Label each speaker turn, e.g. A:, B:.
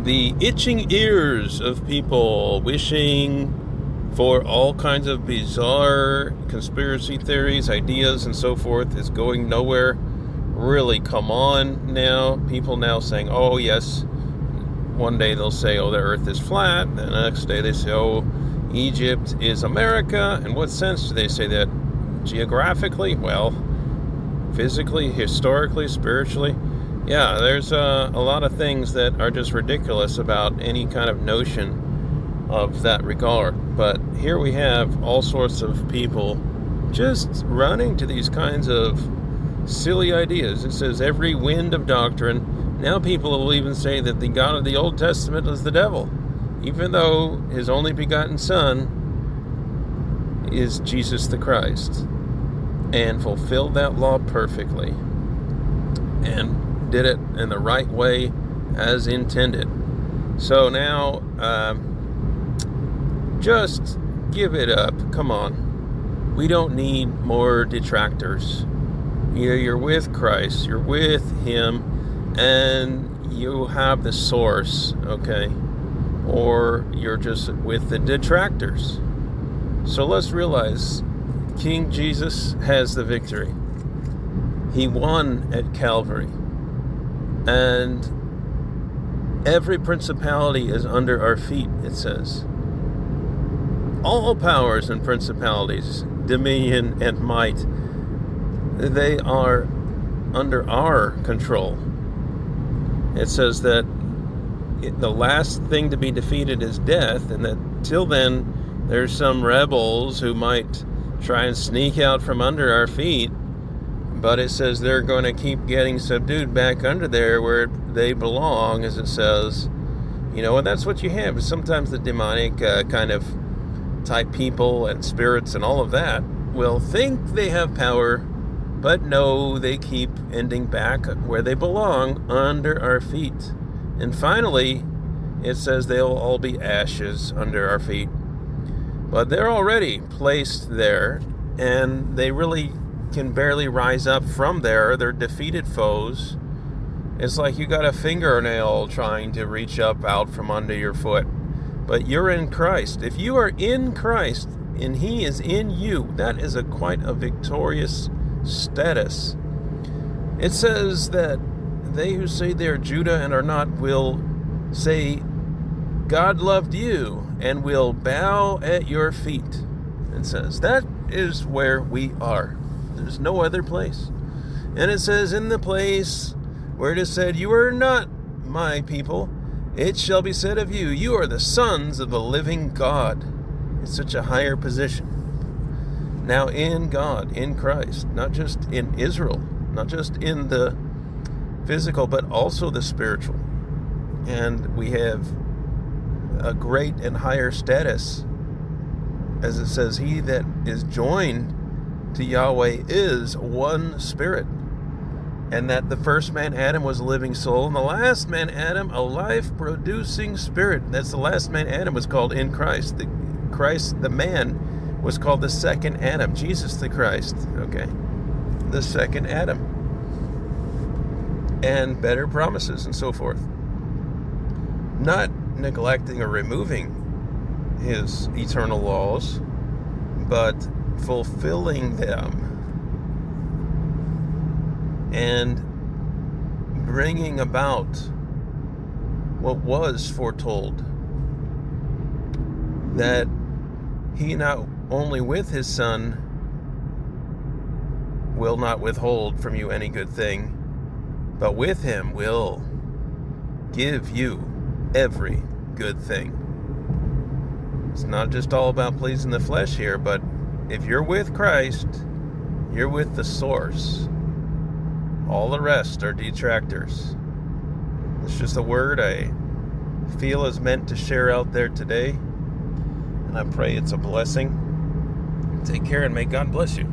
A: the itching ears of people wishing for all kinds of bizarre conspiracy theories, ideas, and so forth is going nowhere. Really, come on now. People now saying, oh, yes. One day they'll say, oh, the earth is flat. And the next day they say, oh, Egypt is America. In what sense do they say that? Geographically? Well, physically, historically, spiritually? Yeah, there's a lot of things that are just ridiculous about any kind of notion of that regard. But here we have all sorts of people just running to these kinds of silly ideas. It says every wind of doctrine. Now people will even say that the God of the Old Testament is the devil, even though his only begotten Son is Jesus the Christ, and fulfilled that law perfectly, and did it in the right way as intended. So now, just give it up. Come on. We don't need more detractors. Either you're with Christ, you're with him, and you have the source, okay? Or you're just with the detractors. So let's realize King Jesus has the victory. He won at Calvary. And every principality is under our feet, it says. All powers and principalities, dominion and might, they are under our control. It says that the last thing to be defeated is death, and that till then there's some rebels who might try and sneak out from under our feet, but it says they're going to keep getting subdued back under there where they belong, as it says. And that's what you have. Sometimes the demonic kind of type people and spirits and all of that will think they have power, but no, they keep ending back where they belong, under our feet. And finally, it says they'll all be ashes under our feet. But they're already placed there, and they really can barely rise up from there. They're defeated foes. It's like you got a fingernail trying to reach up out from under your foot. But you're in Christ. If you are in Christ and he is in you, that is quite a victorious status. It says that they who say they are Judah and are not will say, God loved you, and will bow at your feet. It says that is where we are. There's no other place. And it says, in the place where it is said, you are not my people, it shall be said of you, you are the sons of the living God. It's such a higher position. Now in God, in Christ, not just in Israel, not just in the physical, but also the spiritual. And we have a great and higher status. As it says, he that is joined to Yahweh is one spirit. And that the first man, Adam, was a living soul, and the last man, Adam, a life-producing spirit. That's the last man, Adam, was called in Christ. The man, was called the second Adam, Jesus the Christ, okay? The second Adam. And better promises and so forth. Not neglecting or removing his eternal laws, but fulfilling them and bringing about what was foretold, that he not only with his Son will not withhold from you any good thing, but with him will give you every good thing. It's not just all about pleasing the flesh here, but if you're with Christ, you're with the source. All the rest are detractors. It's just a word I feel is meant to share out there today. And I pray it's a blessing. Take care, and may God bless you.